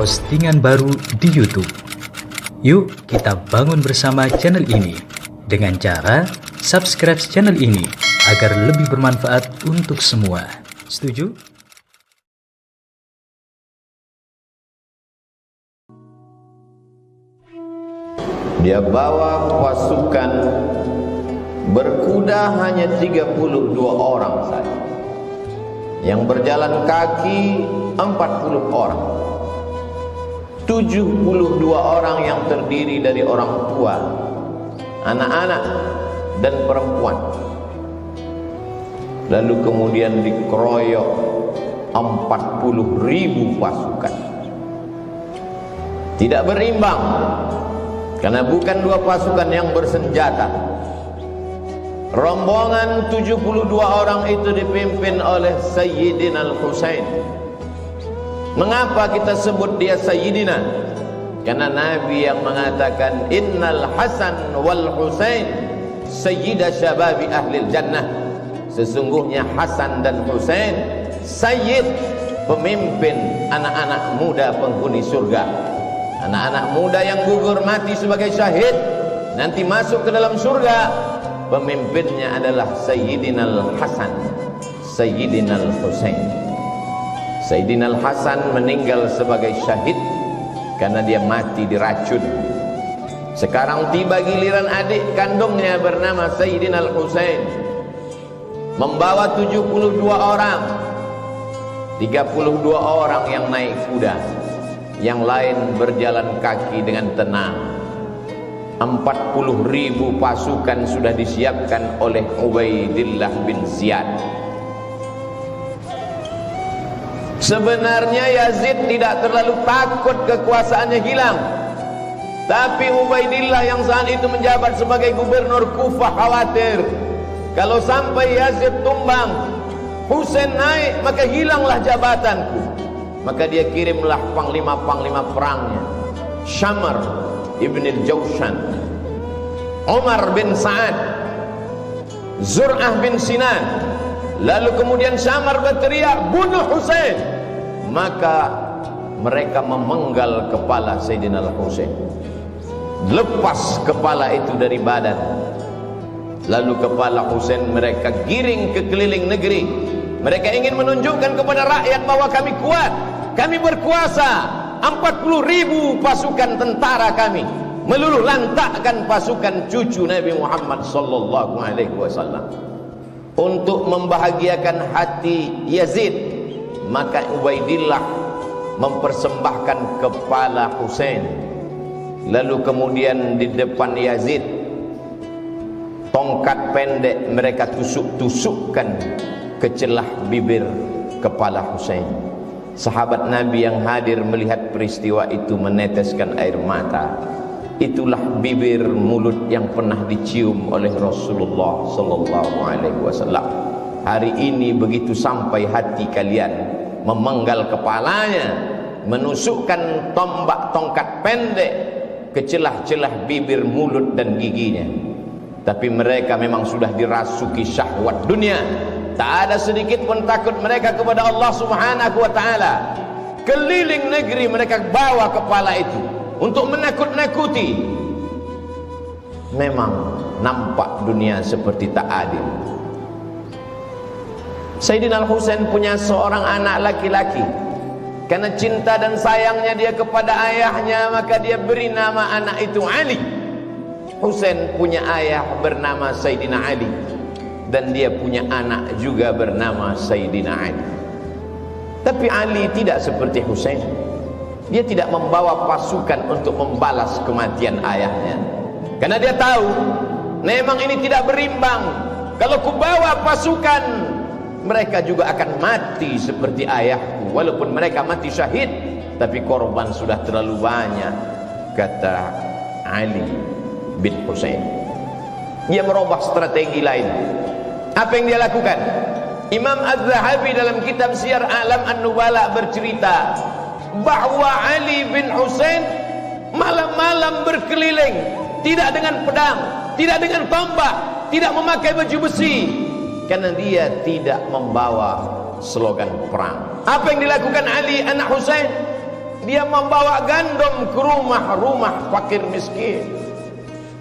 postingan baru di YouTube. Yuk kita bangun bersama channel ini dengan cara subscribe channel ini agar lebih bermanfaat untuk semua. Setuju? Dia bawa pasukan berkuda hanya 32 orang saja. Yang berjalan kaki 40 orang. 72 orang yang terdiri dari orang tua, anak-anak dan perempuan. Lalu kemudian dikeroyok 40.000 pasukan. Tidak berimbang, karena bukan dua pasukan yang bersenjata. Rombongan 72 orang itu dipimpin oleh Sayyidina Al-Husain. Mengapa kita sebut dia Sayyidina? Karena Nabi yang mengatakan Innal Hasan wal Husain Sayyida Syababi Ahlil Jannah. Sesungguhnya Hasan dan Husain Sayyid, pemimpin anak-anak muda penghuni surga. Anak-anak muda yang gugur mati sebagai syahid nanti masuk ke dalam surga. Pemimpinnya adalah Sayyidina Al-Hasan, Sayyidina Al-Husain. Sayyidina Al-Hasan meninggal sebagai syahid karena dia mati diracun. Sekarang tiba giliran adik kandungnya bernama Sayyidina Al-Husain, membawa 72 orang. 32 orang yang naik kuda, yang lain berjalan kaki dengan tenang. 40.000 pasukan sudah disiapkan oleh Ubaidillah bin Ziyad. Sebenarnya Yazid tidak terlalu takut kekuasaannya hilang, tapi Ubaidillah yang saat itu menjabat sebagai gubernur Kufah khawatir kalau sampai Yazid tumbang, Husain naik, maka hilanglah jabatanku. Maka dia kirimlah panglima-panglima perangnya, Syamar ibn al-Jawshan, Umar bin Sa'ad, Zur'ah bin Sinan. Lalu kemudian Syamar berteriak, bunuh Husain. Maka mereka memenggal kepala Sayyidina Al-Husain, lepas kepala itu dari badan. Lalu kepala Husain mereka giring ke keliling negeri. Mereka ingin menunjukkan kepada rakyat bahwa kami kuat, kami berkuasa. 40.000 pasukan tentara kami meluluh lantakkan pasukan cucu Nabi Muhammad sallallahu alaihi wasallam. Untuk membahagiakan hati Yazid, maka Ubaidillah mempersembahkan kepala Husain. Lalu kemudian di depan Yazid, tongkat pendek mereka tusuk-tusukkan ke celah bibir kepala Husain. Sahabat Nabi yang hadir melihat peristiwa itu meneteskan air mata. Itulah bibir mulut yang pernah dicium oleh Rasulullah sallallahu alaihi wasallam. Hari ini begitu sampai hati kalian, memenggal kepalanya, menusukkan tombak tongkat pendek ke celah-celah bibir, mulut dan giginya. Tapi mereka memang sudah dirasuki syahwat dunia. Tak ada sedikit pun takut mereka kepada Allah Subhanahu wa ta'ala. Keliling negeri mereka bawa kepala itu untuk menakut-nakuti. Memang nampak dunia seperti tak adil. Sayyidina Al-Husain punya seorang anak laki-laki. Karena cinta dan sayangnya dia kepada ayahnya, maka dia beri nama anak itu Ali. Husain punya ayah bernama Sayyidina Ali, dan dia punya anak juga bernama Sayyidina Ali. Tapi Ali tidak seperti Husain. Dia tidak membawa pasukan untuk membalas kematian ayahnya, karena dia tahu memang ini tidak berimbang. Kalau kubawa pasukan, mereka juga akan mati seperti ayahku. Walaupun mereka mati syahid, tapi korban sudah terlalu banyak, kata Ali bin Husain. Dia merubah strategi lain. Apa yang dia lakukan? Imam Az-Zahabi dalam kitab Syiar A'lam An-Nubala bercerita bahwa Ali bin Husain malam-malam berkeliling, tidak dengan pedang, tidak dengan tombak, tidak memakai baju besi, karena dia tidak membawa slogan perang. Apa yang dilakukan Ali anak Husain? Dia membawa gandum ke rumah-rumah fakir miskin.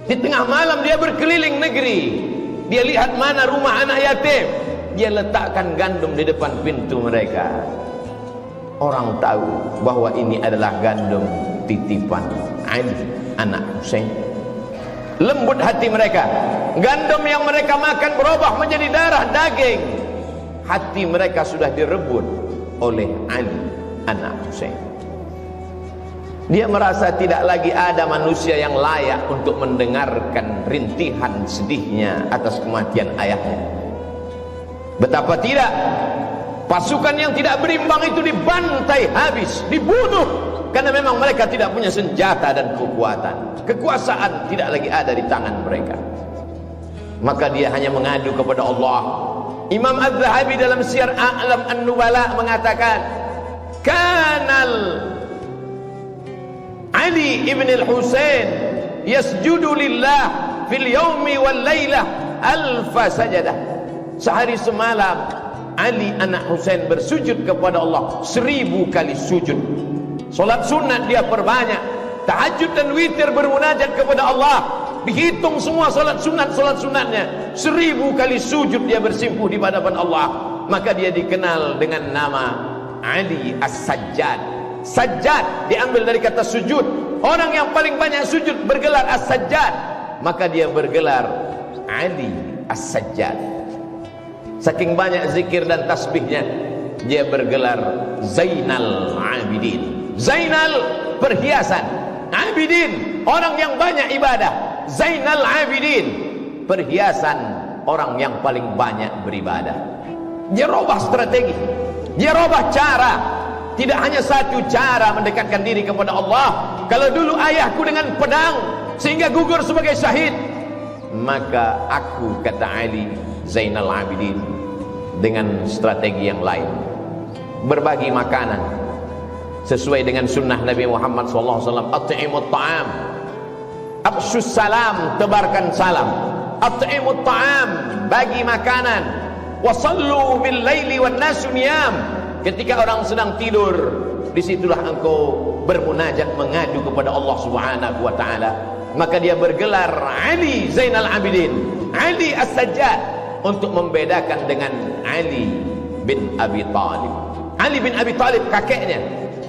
Di tengah malam dia berkeliling negeri. Dia lihat mana rumah anak yatim, dia letakkan gandum di depan pintu mereka. Orang tahu bahwa ini adalah gandum titipan Ali anak Husain. Lembut hati mereka. Gandum yang mereka makan berubah menjadi darah daging. Hati mereka sudah direbut oleh Ali anak Husain. Dia merasa tidak lagi ada manusia yang layak untuk mendengarkan rintihan sedihnya atas kematian ayahnya. Betapa tidak, pasukan yang tidak berimbang itu dibantai habis, dibunuh, karena memang mereka tidak punya senjata dan kekuatan. Kekuasaan tidak lagi ada di tangan mereka. Maka dia hanya mengadu kepada Allah. Imam Az-Zahabi dalam Syiar A'lam An-Nubala mengatakan, Kanal Ali ibn al-Husain yasjudu lillah fil yawmi wal laylah alfa sajadah. Sehari semalam Ali anak Husain bersujud kepada Allah 1000 kali sujud. Solat sunat dia perbanyak, tahajud dan witir bermunajat kepada Allah. Dihitung semua solat sunatnya, 1000 kali sujud dia bersimpuh di hadapan Allah. Maka dia dikenal dengan nama Ali As-Sajjad. Sajjad diambil dari kata sujud. Orang yang paling banyak sujud bergelar As-Sajjad, maka dia bergelar Ali As-Sajjad. Saking banyak zikir dan tasbihnya, dia bergelar Zainal Abidin. Zainal perhiasan, Abidin orang yang banyak ibadah. Zainal Abidin perhiasan orang yang paling banyak beribadah. Dia robah strategi, dia robah cara. Tidak hanya satu cara mendekatkan diri kepada Allah. Kalau dulu ayahku dengan pedang sehingga gugur sebagai syahid, maka aku, kata Ali Zainal Abidin, dengan strategi yang lain, berbagi makanan sesuai dengan sunnah Nabi Muhammad SAW. At'imut ta'am, afshus salam, tebarkan salam. At'imut ta'am, bagi makanan. Wasallu bil laili wan nasu niyam. Ketika orang sedang tidur, disitulah engkau bermunajat, mengadu kepada Allah Subhanahu wa ta'ala. Maka dia bergelar Ali Zainal Abidin, Ali As-Sajjad, untuk membedakan dengan Ali bin Abi Talib. Ali bin Abi Talib kakeknya,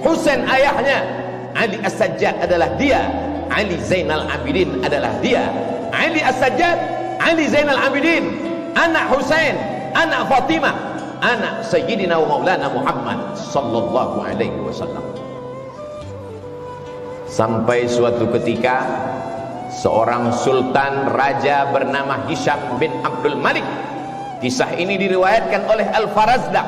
Husain ayahnya. Ali As-Sajjad adalah dia, Ali Zainal Abidin adalah dia. Ali As-Sajjad, Ali Zainal Abidin, anak Husain, anak Fatimah, anak Sayyidina wa Maulana Muhammad sallallahu alaihi wasallam. Sampai suatu ketika seorang sultan raja bernama Hisham bin Abdul Malik. Kisah ini diriwayatkan oleh Al-Farazdaq.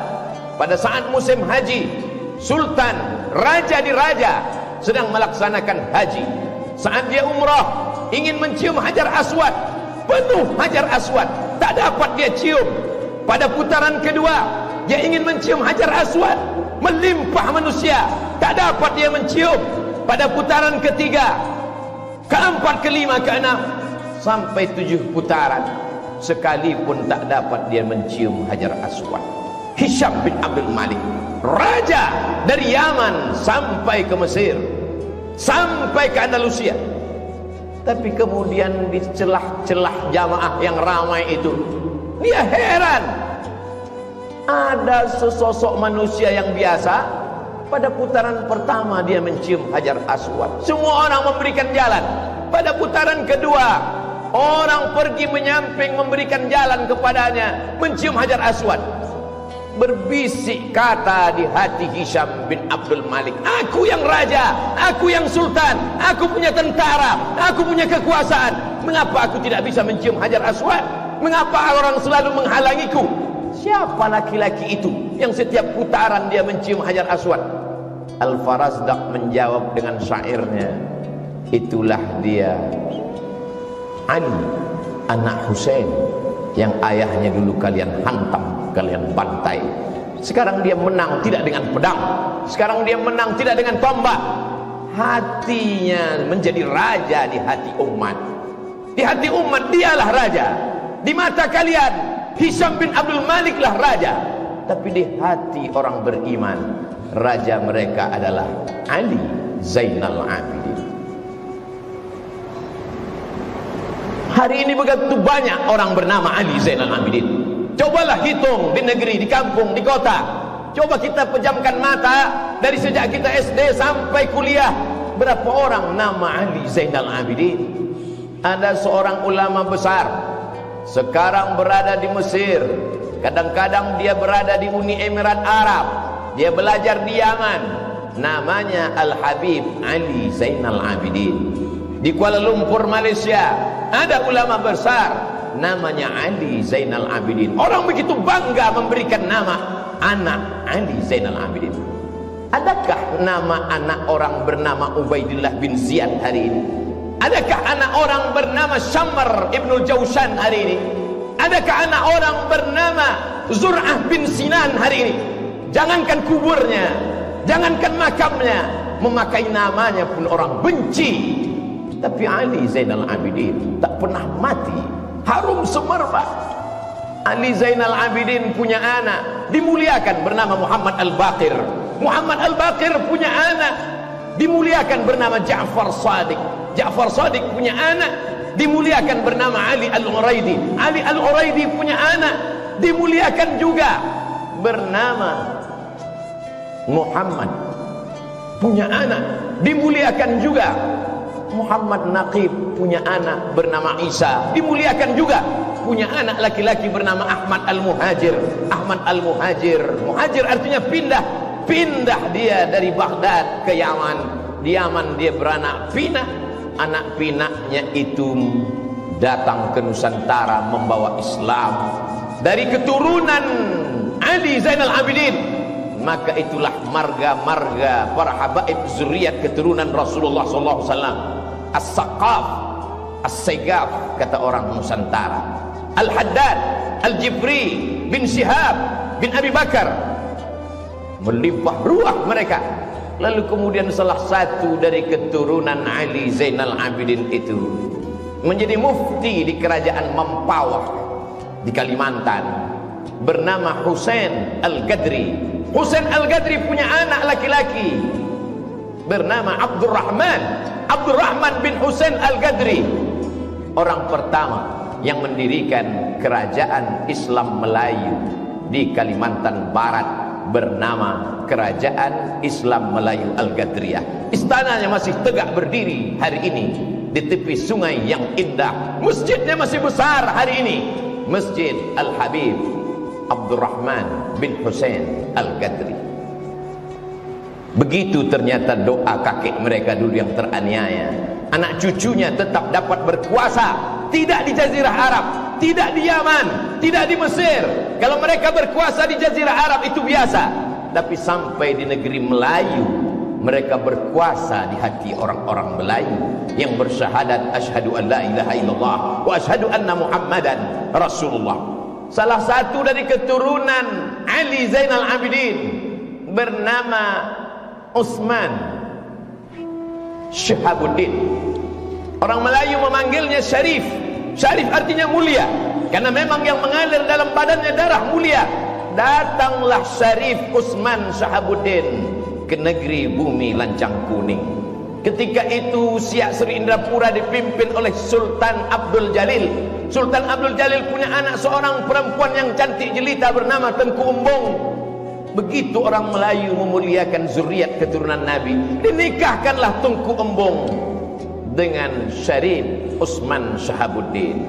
Pada saat musim haji, sultan raja di raja sedang melaksanakan haji. Saat dia umrah, ingin mencium Hajar Aswad, penuh Hajar Aswad, tak dapat dia cium. Pada putaran kedua, dia ingin mencium Hajar Aswad, melimpah manusia, tak dapat dia mencium. Pada putaran ketiga, keempat, kelima, keenam, sampai 7 putaran, sekalipun tak dapat dia mencium Hajar Aswad. Hisham bin Abdul Malik, raja dari Yaman sampai ke Mesir, sampai ke Andalusia. Tapi kemudian di celah-celah jamaah yang ramai itu, dia heran. Ada sesosok manusia yang biasa, pada putaran pertama dia mencium Hajar Aswad, semua orang memberikan jalan. Pada putaran kedua, orang pergi menyamping memberikan jalan kepadanya, mencium Hajar Aswad. Berbisik kata di hati Hisham bin Abdul Malik, aku yang raja, aku yang sultan, aku punya tentara, aku punya kekuasaan, mengapa aku tidak bisa mencium Hajar Aswad? Mengapa orang selalu menghalangiku? Siapa laki-laki itu yang setiap putaran dia mencium Hajar Aswad? Al-Farazdaq menjawab dengan syairnya, itulah dia Ali anak Husain yang ayahnya dulu kalian hantam, kalian bantai. Sekarang dia menang tidak dengan pedang, sekarang dia menang tidak dengan tombak. Hatinya menjadi raja di hati umat. Di hati umat dialah raja. Di mata kalian Hisham bin Abdul Malik lah raja, tapi di hati orang beriman, raja mereka adalah Ali Zainal Abidin. Hari ini begitu banyak orang bernama Ali Zainal Abidin. Cobalah hitung di negeri, di kampung, di kota. Coba kita pejamkan mata dari sejak kita SD sampai kuliah, berapa orang nama Ali Zainal Abidin? Ada seorang ulama besar, sekarang berada di Mesir, kadang-kadang dia berada di Uni Emirat Arab, dia belajar di Yaman, namanya Al-Habib Ali Zainal Abidin. Di Kuala Lumpur, Malaysia, ada ulama besar namanya Ali Zainal Abidin. Orang begitu bangga memberikan nama anak Ali Zainal Abidin. Adakah nama anak orang bernama Ubaidillah bin Ziyad hari ini? Adakah anak orang bernama Syamr ibnul Jawshan hari ini? Adakah anak orang bernama Zur'ah bin Sinan hari ini? Jangankan kuburnya, jangankan makamnya, memakai namanya pun orang benci. Tapi Ali Zainal Abidin tak pernah mati, harum semerbak. Ali Zainal Abidin punya anak dimuliakan bernama Muhammad Al-Baqir. Muhammad Al-Baqir punya anak dimuliakan bernama Ja'far Shadiq. Ja'far Shadiq punya anak dimuliakan bernama Ali Al-Uraidi. Ali Al-Uraidi punya anak dimuliakan juga bernama Muhammad. Punya anak dimuliakan juga. Muhammad Naqib punya anak bernama Isa, dimuliakan juga. Punya anak laki-laki bernama Ahmad Al-Muhajir. Ahmad Al-Muhajir, muhajir artinya pindah. Pindah dia dari Baghdad ke Yaman. Di Yaman dia beranak pinak. Anak pinaknya itu datang ke Nusantara membawa Islam dari keturunan Ali Zainal Abidin. Maka itulah marga-marga para habaib zuriat keturunan Rasulullah SAW. As-Saqaf, As-Segaf kata orang Nusantara. Al-Haddad, Al-Jibri bin Syihab bin Abi Bakar, melimpah ruah mereka. Lalu kemudian salah satu dari keturunan Ali Zainal Abidin itu menjadi mufti di kerajaan Mempawah di Kalimantan, bernama Husain Al-Gadri. Husain Al-Gadri punya anak laki-laki bernama Abdurrahman bin Husain Al-Gadri, orang pertama yang mendirikan kerajaan Islam Melayu di Kalimantan Barat, bernama Kerajaan Islam Melayu Al-Gadriyah. Istananya masih tegak berdiri hari ini di tepi sungai yang indah. Masjidnya masih besar hari ini, Masjid Al-Habib Abdurrahman bin Husain Al-Gadri. Begitu ternyata doa kakek mereka dulu yang teraniaya. Anak cucunya tetap dapat berkuasa, tidak di Jazirah Arab, tidak di Yaman, tidak di Mesir. Kalau mereka berkuasa di Jazirah Arab itu biasa, tapi sampai di negeri Melayu mereka berkuasa di hati orang-orang Melayu yang bersyahadat asyhadu an la ilaha illallah wa asyhadu anna Muhammadan Rasulullah. Salah satu dari keturunan Ali Zainal Abidin bernama Utsman Syihabuddin. Orang Melayu memanggilnya Syarif. Syarif artinya mulia, karena memang yang mengalir dalam badannya darah mulia. Datanglah Syarif Utsman Syihabuddin ke negeri bumi lancang kuning. Ketika itu Siak Sri Indrapura dipimpin oleh Sultan Abdul Jalil. Sultan Abdul Jalil punya anak seorang perempuan yang cantik jelita bernama Tengku Umbung. Begitu orang Melayu memuliakan zuriat keturunan Nabi, dinikahkanlah Tengku Umbung dengan Syarif Utsman Syihabuddin.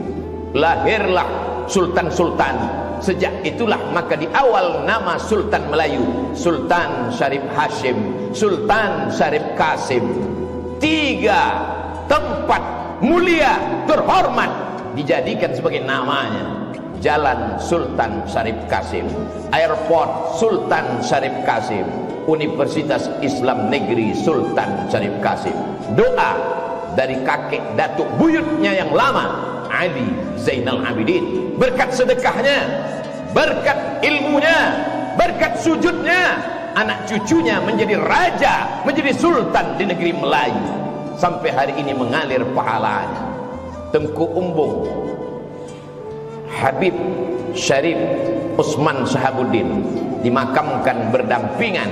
Lahirlah sultan-sultan. Sejak itulah maka di awal nama Sultan Melayu, Sultan Syarif Hashim, Sultan Syarif Qasim. 3 tempat mulia terhormat dijadikan sebagai namanya. Jalan Sultan Syarif Qasim, Airport Sultan Syarif Qasim, Universitas Islam Negeri Sultan Syarif Qasim. Doa dari kakek datuk buyutnya yang lama, Ali Zainal Abidin. Berkat sedekahnya, berkat ilmunya, berkat sujudnya, anak cucunya menjadi raja, menjadi sultan di negeri Melayu. Sampai hari ini mengalir pahalanya. Tengku Umbung, Habib Syarif Utsman Syihabuddin dimakamkan berdampingan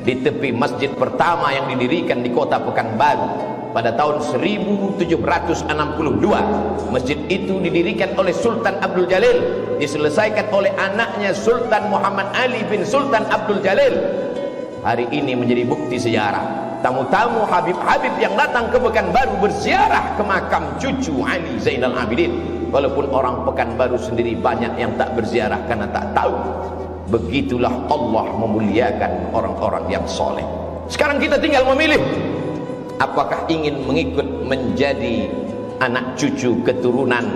di tepi masjid pertama yang didirikan di kota Pekanbaru pada tahun 1762. Masjid itu didirikan oleh Sultan Abdul Jalil, diselesaikan oleh anaknya Sultan Muhammad Ali bin Sultan Abdul Jalil. Hari ini menjadi bukti sejarah. Tamu-tamu Habib-Habib yang datang ke Pekanbaru berziarah ke makam cucu Ali Zainal Abidin. Walaupun orang Pekanbaru sendiri banyak yang tak berziarah karena tak tahu. Begitulah Allah memuliakan orang-orang yang soleh. Sekarang kita tinggal memilih, apakah ingin mengikut menjadi anak cucu keturunan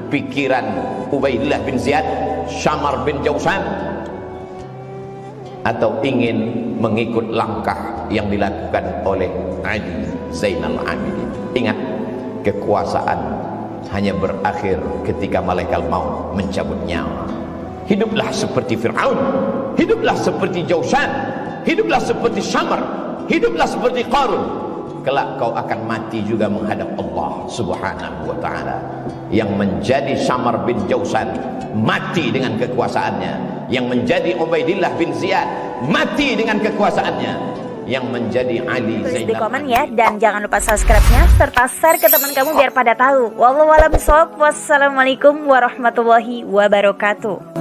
pikiran Ubaidillah bin Ziyad, Syamar bin Jausan, atau ingin mengikut langkah yang dilakukan oleh Ali Zainal Abidin. Ingat, kekuasaan hanya berakhir ketika malaikat maut mencabut nyawa. Hiduplah seperti Fir'aun, hiduplah seperti Jausan, hiduplah seperti Syamar, hiduplah seperti Qarun. Kelak kau akan mati juga menghadap Allah Subhanahu wa ta'ala. Yang menjadi Syamar bin Jausan mati dengan kekuasaannya, yang menjadi Ubaidillah bin Ziyad mati dengan kekuasaannya, yang menjadi Ali Zainal. Tulis di komen ya, dan jangan lupa subscribe-nya serta share ke teman kamu biar pada tahu. Wallahu a'lam bishawab. Wassalamualaikum warahmatullahi wabarakatuh.